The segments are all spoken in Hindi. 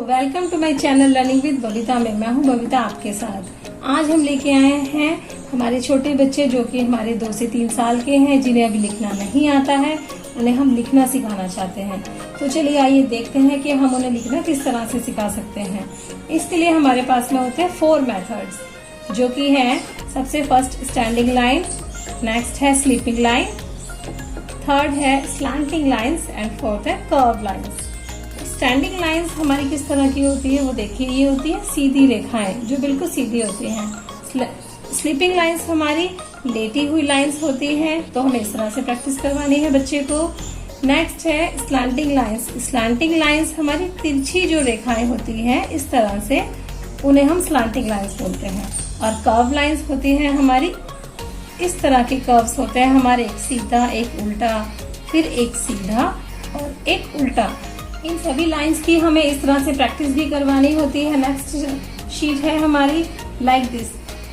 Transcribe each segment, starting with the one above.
Welcome to my channel learning with Babita में। मैं हूं बबीता आपके साथ। आज हम लेके आए हैं हमारे छोटे बच्चे जो कि हमारे 2 से 3 साल के हैं, जिन्हें अभी लिखना नहीं आता है, उन्हें हम लिखना सिखाना चाहते हैं। तो चलिए आइए देखते हैं कि हम उन्हें लिखना किस तरह से सिखा सकते हैं। इसके लिए हमारे पास में होते हैं 4 मेथड्स, जो कि है सबसे फर्स्ट स्टैंडिंग लाइन, नेक्स्ट है स्लीपिंग लाइन, थर्ड है स्लैंटिंग लाइन्स एंड फोर्थ है कर्व लाइन्स। स्टैंडिंग लाइन्स हमारी किस तरह की होती है वो देखिए, ये होती है सीधी रेखाएं जो बिल्कुल सीधी होती हैं। स्लीपिंग लाइन्स हमारी लेटी हुई लाइन्स होती हैं, तो हमें इस तरह से प्रैक्टिस करवानी है बच्चे को। नेक्स्ट है स्लैंटिंग लाइन्स। स्लैंटिंग लाइन्स हमारी तिरछी जो रेखाएं होती हैं इस तरह से, उन्हें हम स्लैंटिंग लाइन्स बोलते हैं। और कर्व लाइन्स होती हैं हमारी, इस तरह के कर्व्स होते हैं हमारे, एक सीधा, एक उल्टा, फिर एक सीधा और एक उल्टा। इन सभी लाइंस की हमें इस तरह से प्रैक्टिस भी करवानी होती है। नेक्स्ट शीट है हमारी लाइक दिस,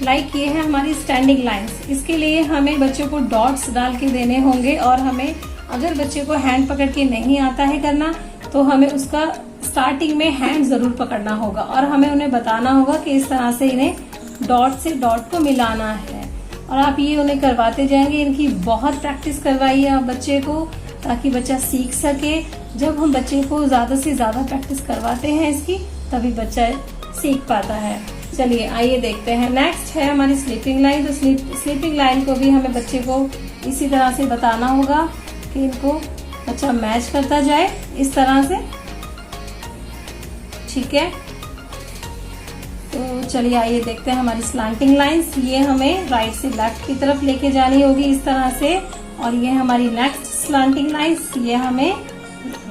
लाइक ये है हमारी स्टैंडिंग लाइंस। इसके लिए हमें बच्चों को डॉट्स डाल के देने होंगे, और हमें अगर बच्चे को हैंड पकड़ के नहीं आता है करना, तो हमें उसका स्टार्टिंग में हैंड जरूर पकड़ना होगा और हमें उन्हें बताना होगा कि इस तरह से इन्हें डॉट से डॉट को मिलाना है। और आप ये उन्हें करवाते जाएंगे। इनकी बहुत प्रैक्टिस करवाइए आप बच्चे को, ताकि बच्चा सीख सके। जब हम बच्चे को ज्यादा से ज्यादा प्रैक्टिस करवाते हैं इसकी, तभी बच्चा सीख पाता है। चलिए आइए देखते हैं। नेक्स्ट है हमारी स्लीपिंग लाइन। तो स्लीपिंग लाइन को भी हमें बच्चे को इसी तरह से बताना होगा कि इनको बच्चा मैच करता जाए इस तरह से, ठीक है। तो चलिए आइए देखते हैं हमारी स्लैंटिंग लाइंस। ये हमें राइट से लेफ्ट की तरफ लेके जानी होगी इस तरह से, और ये हमारी नेक्स्ट स्लैंटिंग लाइंस, ये हमें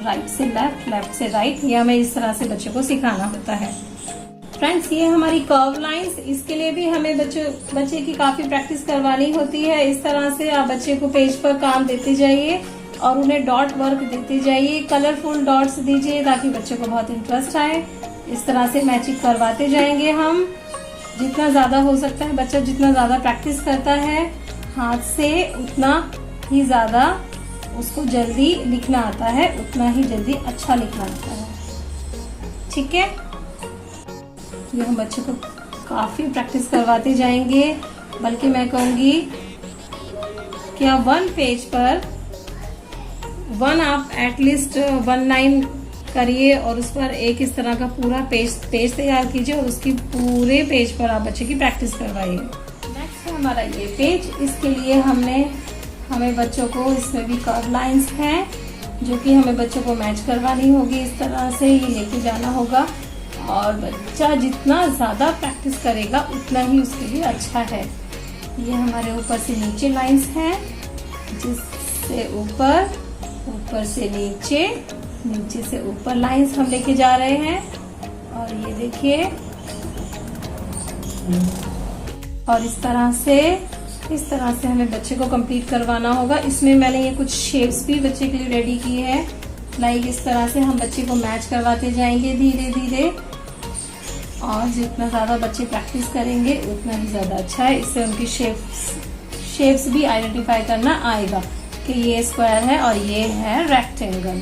राइट से लेफ्ट, लेफ्ट से राइट, ये हमें इस तरह से बच्चे को सिखाना होता है। फ्रेंड्स, ये हमारी कर्व लाइंस, इसके लिए भी हमें बच्चे की काफी प्रैक्टिस करवानी होती है। इस तरह से आप बच्चे को पेज पर काम देते जाइए और उन्हें डॉट वर्क देते जाइए, कलरफुल डॉट्स दीजिए ताकि बच्चे को बहुत इंटरेस्ट आए। इस तरह से मैचिंग करवाते जाएंगे हम, जितना ज्यादा हो सकता है। बच्चा जितना ज्यादा प्रैक्टिस करता है हाथ से, उतना ही ज्यादा उसको जल्दी लिखना आता है, उतना ही जल्दी अच्छा लिखना आता है, ठीक है। ये हम बच्चे को काफी प्रैक्टिस करवाते जाएंगे, बल्कि मैं कहूंगी कि आप 1 पेज पर आप एटलीस्ट 1 लाइन करिए और उस पर एक इस तरह का पूरा पेज तैयार कीजिए और उसकी पूरे पेज पर आप बच्चे की प्रैक्टिस करवाइए। नेक्स्ट है हमारा ये पेज। इसके लिए हमें बच्चों को, इसमें भी कर्व लाइंस हैं जो कि हमें बच्चों को मैच करवानी होगी। इस तरह से ये लेके जाना होगा, और बच्चा जितना ज्यादा प्रैक्टिस करेगा उतना ही उसके लिए अच्छा है। ये हमारे ऊपर से नीचे लाइंस हैं, जिससे ऊपर, ऊपर से नीचे, नीचे से ऊपर लाइंस हम लेके जा रहे हैं। और ये देखिए, और इस तरह से हमें बच्चे को कंप्लीट करवाना होगा। इसमें मैंने ये कुछ शेप्स भी बच्चे के लिए रेडी की है। लाइक इस तरह से हम बच्चे को मैच करवाते जाएंगे धीरे धीरे, और जितना ज्यादा बच्चे प्रैक्टिस करेंगे उतना ही ज्यादा अच्छा है। इससे उनकी शेप्स भी आइडेंटिफाई करना आएगा कि ये स्क्वायर है और ये है रेक्टेंगल,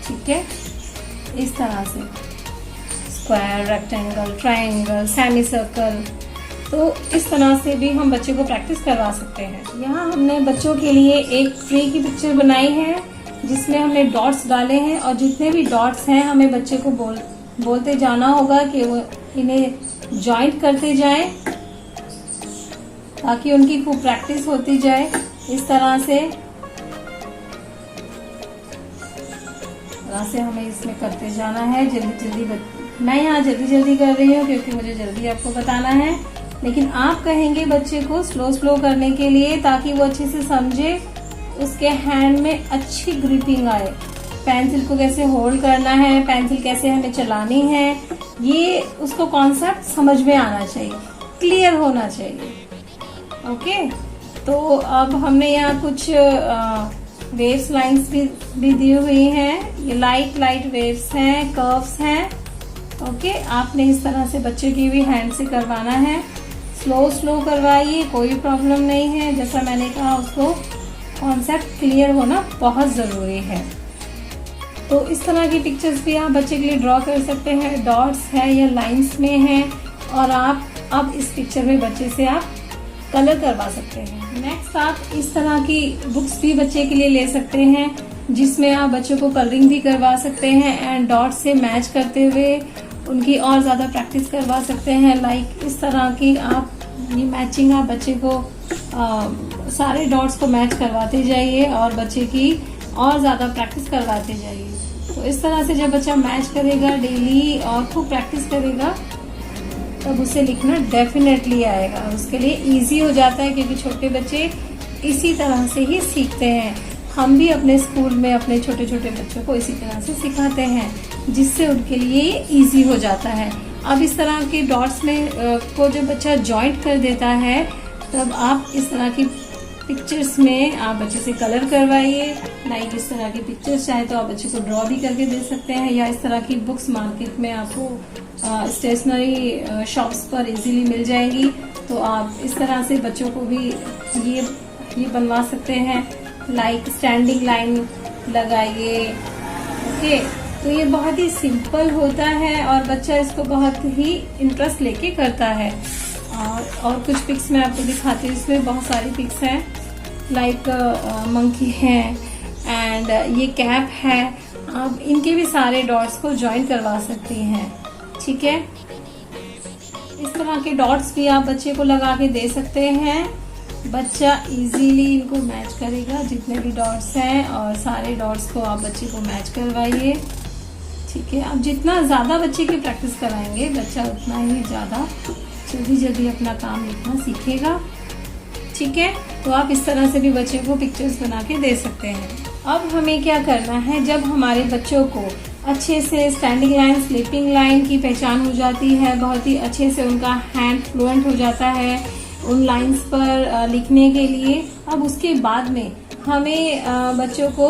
ठीक है। इस तरह से square, rectangle, triangle, semi circle, तो इस तरह से भी हम बच्चे को प्रैक्टिस करवा सकते हैं। यहाँ हमने बच्चों के लिए एक ट्री की पिक्चर बनाई है, जिसमें हमने डॉट्स डाले हैं, और जितने भी डॉट्स हैं हमें बच्चे को बोलते जाना होगा कि वो इन्हें जॉइंट करते जाएं, ताकि उनकी खूब प्रैक्टिस होती जाए। इस तरह से हमें इसमें करते जाना है जल्दी जल्दी। मैं यहाँ जल्दी कर रही हूँ क्योंकि मुझे जल्दी आपको बताना है, लेकिन आप कहेंगे बच्चे को स्लो करने के लिए, ताकि वो अच्छे से समझे, उसके हैंड में अच्छी ग्रिपिंग आए। पेंसिल को कैसे होल्ड करना है, पेंसिल कैसे हमें चलानी है, ये उसको कॉन्सेप्ट समझ में आना चाहिए, क्लियर होना चाहिए, ओके। तो अब हमने यहाँ कुछ वेव्स लाइंस भी दी हुई हैं। ये लाइट वेव्स हैं, कर्व्स हैं, ओके। आपने इस तरह से बच्चे की भी हैंड से करवाना है। स्लो करवाइए, कोई प्रॉब्लम नहीं है। जैसा मैंने कहा, उसको कॉन्सेप्ट क्लियर होना बहुत जरूरी है। तो इस तरह की पिक्चर्स भी आप बच्चे के लिए ड्रॉ कर सकते हैं। डॉट्स है या लाइंस में है, और आप अब इस पिक्चर में बच्चे से आप कलर करवा सकते हैं। नेक्स्ट, आप इस तरह की बुक्स भी बच्चे के लिए ले सकते हैं, जिसमें आप बच्चों को कलरिंग भी करवा सकते हैं एंड डॉट से मैच करते हुए उनकी और ज्यादा प्रैक्टिस करवा सकते हैं। लाइक इस तरह की आप ये मैचिंग आप बच्चे को सारे डॉट्स को मैच करवाते जाइए और बच्चे की और ज्यादा प्रैक्टिस करवाते जाइए। तो इस तरह से जब बच्चा मैच करेगा डेली और खूब प्रैक्टिस करेगा, तब उसे लिखना डेफिनेटली आएगा। उसके लिए इजी हो जाता है, क्योंकि छोटे बच्चे इसी तरह से ही सीखते हैं। हम भी अपने स्कूल में अपने छोटे छोटे बच्चों को इसी तरह से सिखाते हैं, जिससे उनके लिए इजी हो जाता है। अब इस तरह के डॉट्स में को जब बच्चा जॉइंट कर देता है, तब आप इस तरह की पिक्चर्स में आप बच्चे से कलर करवाइए। लाइक इस तरह की पिक्चर्स चाहे तो आप बच्चे को ड्रॉ भी करके दे सकते हैं, या इस तरह की बुक्स मार्केट में आपको स्टेशनरी शॉप्स पर इजीली मिल जाएंगी। तो आप इस तरह से बच्चों को भी ये बनवा सकते हैं। लाइक स्टैंडिंग लाइन लगाइए। ओके, तो ये बहुत ही सिंपल होता है और बच्चा इसको बहुत ही इंटरेस्ट लेके करता है। और कुछ पिक्स मैं आपको दिखाती हूँ। इसमें बहुत सारी पिक्स हैं, लाइक मंकी है एंड ये कैप है। आप इनके भी सारे डॉट्स को ज्वाइन करवा सकती हैं। ठीक है, इस तरह के डॉट्स भी आप बच्चे को लगा के दे सकते हैं। बच्चा इजीली इनको मैच करेगा, जितने भी डॉट्स हैं, और सारे डॉट्स को आप बच्चे को मैच करवाइए। ठीक है, आप जितना ज्यादा बच्चे की प्रैक्टिस कराएंगे, बच्चा उतना ही ज्यादा जल्दी अपना काम लिखना सीखेगा। ठीक है, तो आप इस तरह से भी बच्चे को पिक्चर्स बना के दे सकते हैं। अब हमें क्या करना है, जब हमारे बच्चों को अच्छे से स्टैंडिंग लाइन, स्लीपिंग लाइन की पहचान हो जाती है, बहुत ही अच्छे से उनका हैंड फ्लुएंट हो जाता है उन लाइंस पर लिखने के लिए, अब उसके बाद में हमें बच्चों को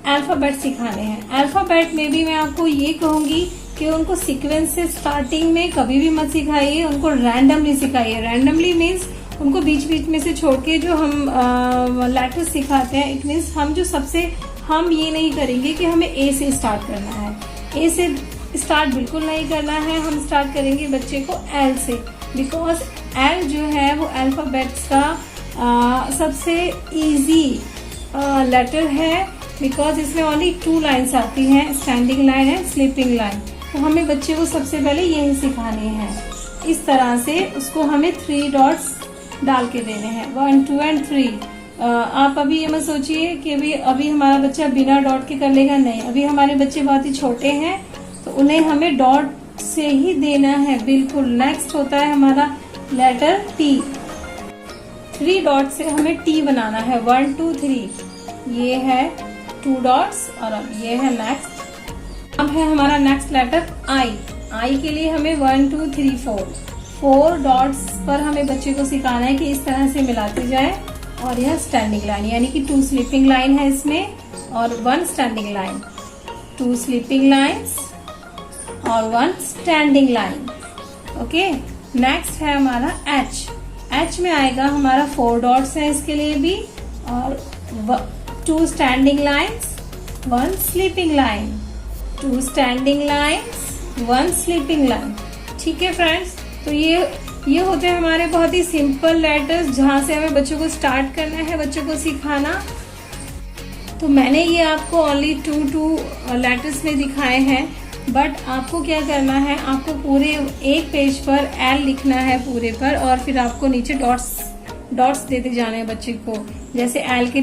अल्फाबेट सिखाने हैं। अल्फाबेट में भी मैं आपको ये कहूंगी कि उनको सीक्वेंस से स्टार्टिंग में कभी भी मत सिखाइए, उनको रैंडमली सिखाइए। रैंडमली मीन्स उनको बीच बीच में से छोड़ के जो हम लेटर्स सिखाते हैं, इट मीन्स हम ये नहीं करेंगे कि हमें ए से स्टार्ट करना है। ए से स्टार्ट बिल्कुल नहीं करना है, हम स्टार्ट करेंगे बच्चे को एल से, बिकॉज एल जो है वो अल्फाबेट्स का सबसे इजी लेटर है, बिकॉज इसमें ओनली 2 लाइन्स आती हैं, standing line and sleeping line. तो हमें बच्चे को सबसे पहले यही सिखानी है। इस तरह से उसको हमें 3 डॉट्स डाल के देने हैं, 1, 2 एंड 3। आप अभी ये मत सोचिए कि अभी हमारा बच्चा बिना डॉट के कर लेगा, नहीं। अभी हमारे बच्चे बहुत ही छोटे हैं, तो उन्हें हमें डॉट से ही देना है, बिल्कुल। नेक्स्ट होता है हमारा लेटर टी। 3 डॉट से हमें टी बनाना है, 1, 2, 3। ये है 2 डॉट्स, और अब ये है नेक्स्ट। अब है हमारा नेक्स्ट लेटर आई। आई के लिए हमें 1, 2, 3, 4 डॉट्स पर हमें बच्चे को सिखाना है कि इस तरह से मिलाते जाए। और यह स्टैंडिंग लाइन, यानी कि 2 स्लीपिंग लाइन है इसमें और 1 स्टैंडिंग लाइन, 2 स्लीपिंग लाइन्स और 1 स्टैंडिंग लाइन। ओके, नेक्स्ट है हमारा एच। एच में आएगा हमारा 4 डॉट्स है इसके लिए भी, और 2 standing lines, 1 sleeping line, 2 standing lines, 1 sleeping line. ठीक है फ्रेंड्स, तो ये होते हैं हमारे बहुत ही सिंपल लेटर्स, जहाँ से हमें बच्चों को स्टार्ट करना है, बच्चों को सिखाना। तो मैंने ये आपको ओनली 2 लेटर्स में दिखाए हैं, बट आपको क्या करना है, आपको पूरे एक पेज पर एल लिखना है पूरे पर, और फिर आपको नीचे डॉट्स देते जाने हैं बच्चे को। जैसे एल के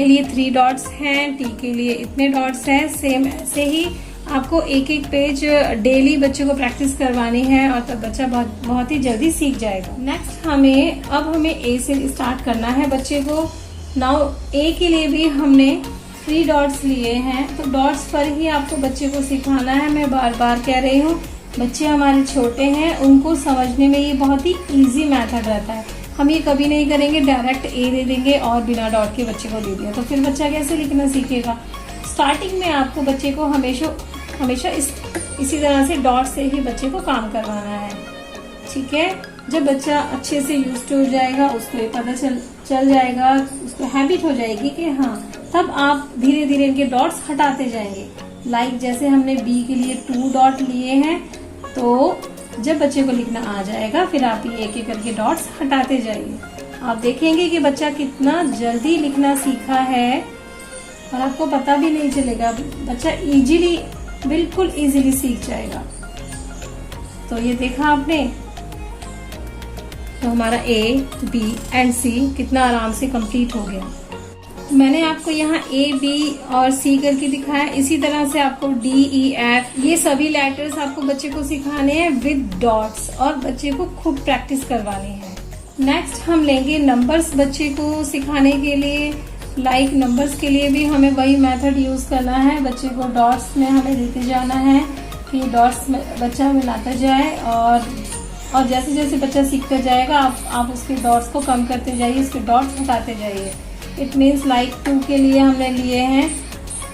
लिए 3 डॉट्स हैं, टी के लिए इतने डॉट्स हैं। सेम ऐसे ही आपको एक पेज डेली बच्चे को प्रैक्टिस करवानी है, और तब बच्चा बहुत ही जल्दी सीख जाएगा। नेक्स्ट अब हमें ए से स्टार्ट करना है बच्चे को। नाउ ए के लिए भी हमने 3 डॉट्स लिए हैं, तो डॉट्स पर ही आपको बच्चे को सिखाना है। मैं बार बार कह रही हूँ, बच्चे हमारे छोटे हैं, उनको समझने में ये बहुत ही इजी मेथड रहता है। हम ये कभी नहीं करेंगे डायरेक्ट ए दे देंगे और बिना डॉट के बच्चे को दे दिया, तो फिर बच्चा कैसे लिखना सीखेगा। स्टार्टिंग में आपको बच्चे को हमेशा इसी तरह से डॉट से ही बच्चे को काम करवाना है। ठीक है, जब बच्चा अच्छे से यूज्ड हो जाएगा, उसको ये पता चल जाएगा, उसको हैबिट हो जाएगी कि हाँ, तब आप धीरे धीरे इनके डॉट्स हटाते जाएंगे। लाइक जैसे हमने बी के लिए 2 डॉट लिए हैं, तो जब बच्चे को लिखना आ जाएगा फिर आप ये एक एक करके डॉट्स हटाते जाइए। आप देखेंगे कि बच्चा कितना जल्दी लिखना सीखा है और आपको पता भी नहीं चलेगा। बच्चा इजीली, बिल्कुल इजीली सीख जाएगा। तो ये देखा आपने, तो हमारा ए, बी एंड सी कितना आराम से कंप्लीट हो गया। मैंने आपको यहाँ ए, बी और सी करके दिखाया। इसी तरह से आपको डी, ई, एफ ये सभी लेटर्स आपको बच्चे को सिखाने हैं विद डॉट्स और बच्चे को खूब प्रैक्टिस करवानी है। नेक्स्ट हम लेंगे नंबर्स बच्चे को सिखाने के लिए। लाइक नंबर्स के लिए भी हमें वही मेथड यूज करना है। बच्चे को डॉट्स में हमें देते जाना है कि डॉट्स में बच्चा मिलाता जाए और जैसे जैसे बच्चा सीखता जाएगा आप उसके डॉट्स को कम करते जाइए, उसके डॉट्स हटाते जाइए। इट मीन्स लाइक 2 के लिए हमने लिए हैं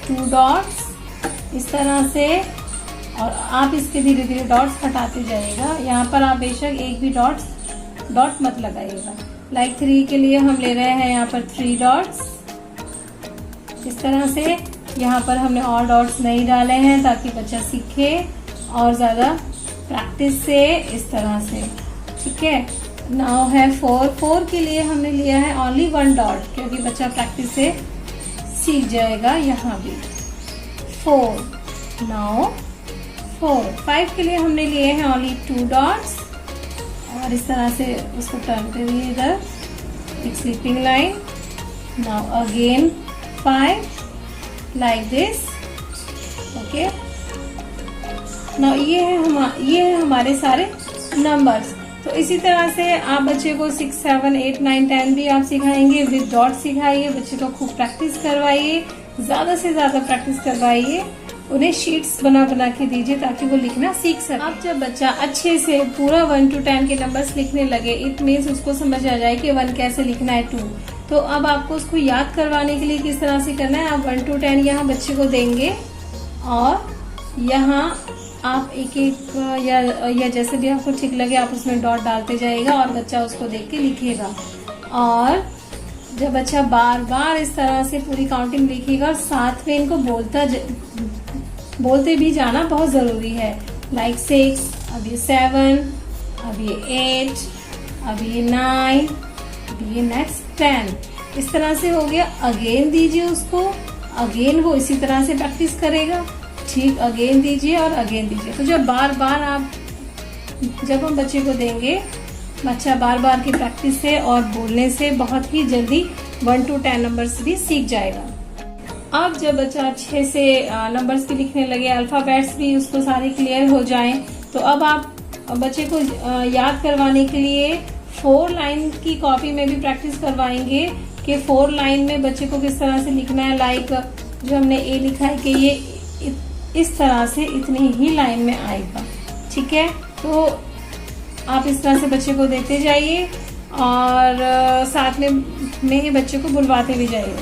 2 डॉट्स इस तरह से, और आप इसके धीरे धीरे डॉट्स हटाते जाइएगा। यहाँ पर आप बेशक एक भी डॉट मत लगाइएगा। लाइक 3 के लिए हम ले रहे हैं यहाँ पर 3 डॉट्स इस तरह से। यहाँ पर हमने और डॉट्स नहीं डाले हैं ताकि बच्चा सीखे और ज्यादा प्रैक्टिस से इस तरह से, ठीक है। नाउ है 4 के लिए हमने लिया है ओनली 1 डॉट, क्योंकि बच्चा प्रैक्टिस से सीख जाएगा। यहाँ भी 4, नाउ 4। 5 के लिए हमने लिए हैं ओनली 2 डॉट्स और इस तरह से उसको टर्न करिए इधर, एक sleeping line. Now again 5 like this, okay. Now ये है हमारे सारे नंबर्स। तो इसी तरह से आप बच्चे को 6, 7, 8, 9, 10 भी आप सिखाएंगे, विद डॉट सिखाइए। बच्चे को खूब प्रैक्टिस करवाइए, ज्यादा से ज्यादा प्रैक्टिस करवाइए। उन्हें शीट्स बना बना के दीजिए ताकि वो लिखना सीख सके। अब जब बच्चा अच्छे से पूरा 1 to 10 के नंबर्स लिखने लगे, इट मीन्स उसको समझ आ जाए कि 1 कैसे लिखना है, 2। तो अब आपको उसको याद करवाने के लिए किस तरह से करना है, आप 1 to 10 यहाँ बच्चे को देंगे और यहाँ आप एक या जैसे भी आपको ठीक लगे आप उसमें डॉट डालते जाइएगा और बच्चा उसको देख के लिखेगा। और जब बच्चा बार बार इस तरह से पूरी काउंटिंग लिखेगा और साथ में इनको बोलते भी जाना बहुत जरूरी है। लाइक 6, अब ये 7, अब ये 8, अब ये 9, अब ये नेक्स्ट 10। इस तरह से हो गया। अगेन दीजिए उसको, अगेन वो इसी तरह से प्रैक्टिस करेगा। ठीक, अगेन दीजिए और अगेन दीजिए। तो जब हम बच्चे को देंगे, बच्चा बार बार की प्रैक्टिस से और बोलने से बहुत ही जल्दी 1 to 10 नंबर्स भी सीख जाएगा। अब जब बच्चा अच्छे से नंबर्स भी लिखने लगे, अल्फाबेट्स भी उसको सारे क्लियर हो जाएं, तो अब आप बच्चे को याद करवाने के लिए 4 लाइन की कॉपी में भी प्रैक्टिस करवाएंगे कि 4 लाइन में बच्चे को किस तरह से लिखना है। लाइक जो हमने ए लिखा है कि ये इस तरह से इतनी ही लाइन में आएगा, ठीक है। तो आप इस तरह से बच्चे को देते जाइए और साथ में बच्चे को बुलवाते भी जाइए।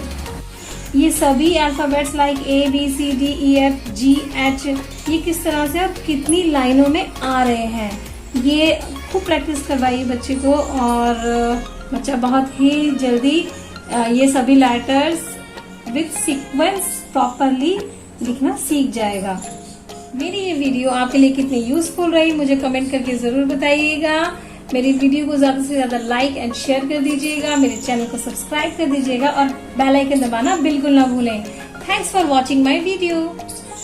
ये सभी alphabets like A, B, C, D, E, F, G, H ये किस तरह से और कितनी लाइनों में आ रहे हैं, ये खूब प्रैक्टिस करवाइए बच्चे को और बच्चा बहुत ही जल्दी ये सभी लेटर्स विद सीक्वेंस प्रॉपरली लिखना सीख जाएगा। मेरी ये वीडियो आपके लिए कितनी यूजफुल रही मुझे कमेंट करके जरूर बताइएगा। मेरी वीडियो को ज्यादा से ज्यादा लाइक एंड शेयर कर दीजिएगा, मेरे चैनल को सब्सक्राइब कर दीजिएगा और बेल आइकन दबाना बिल्कुल ना भूलें। Thanks for watching my video.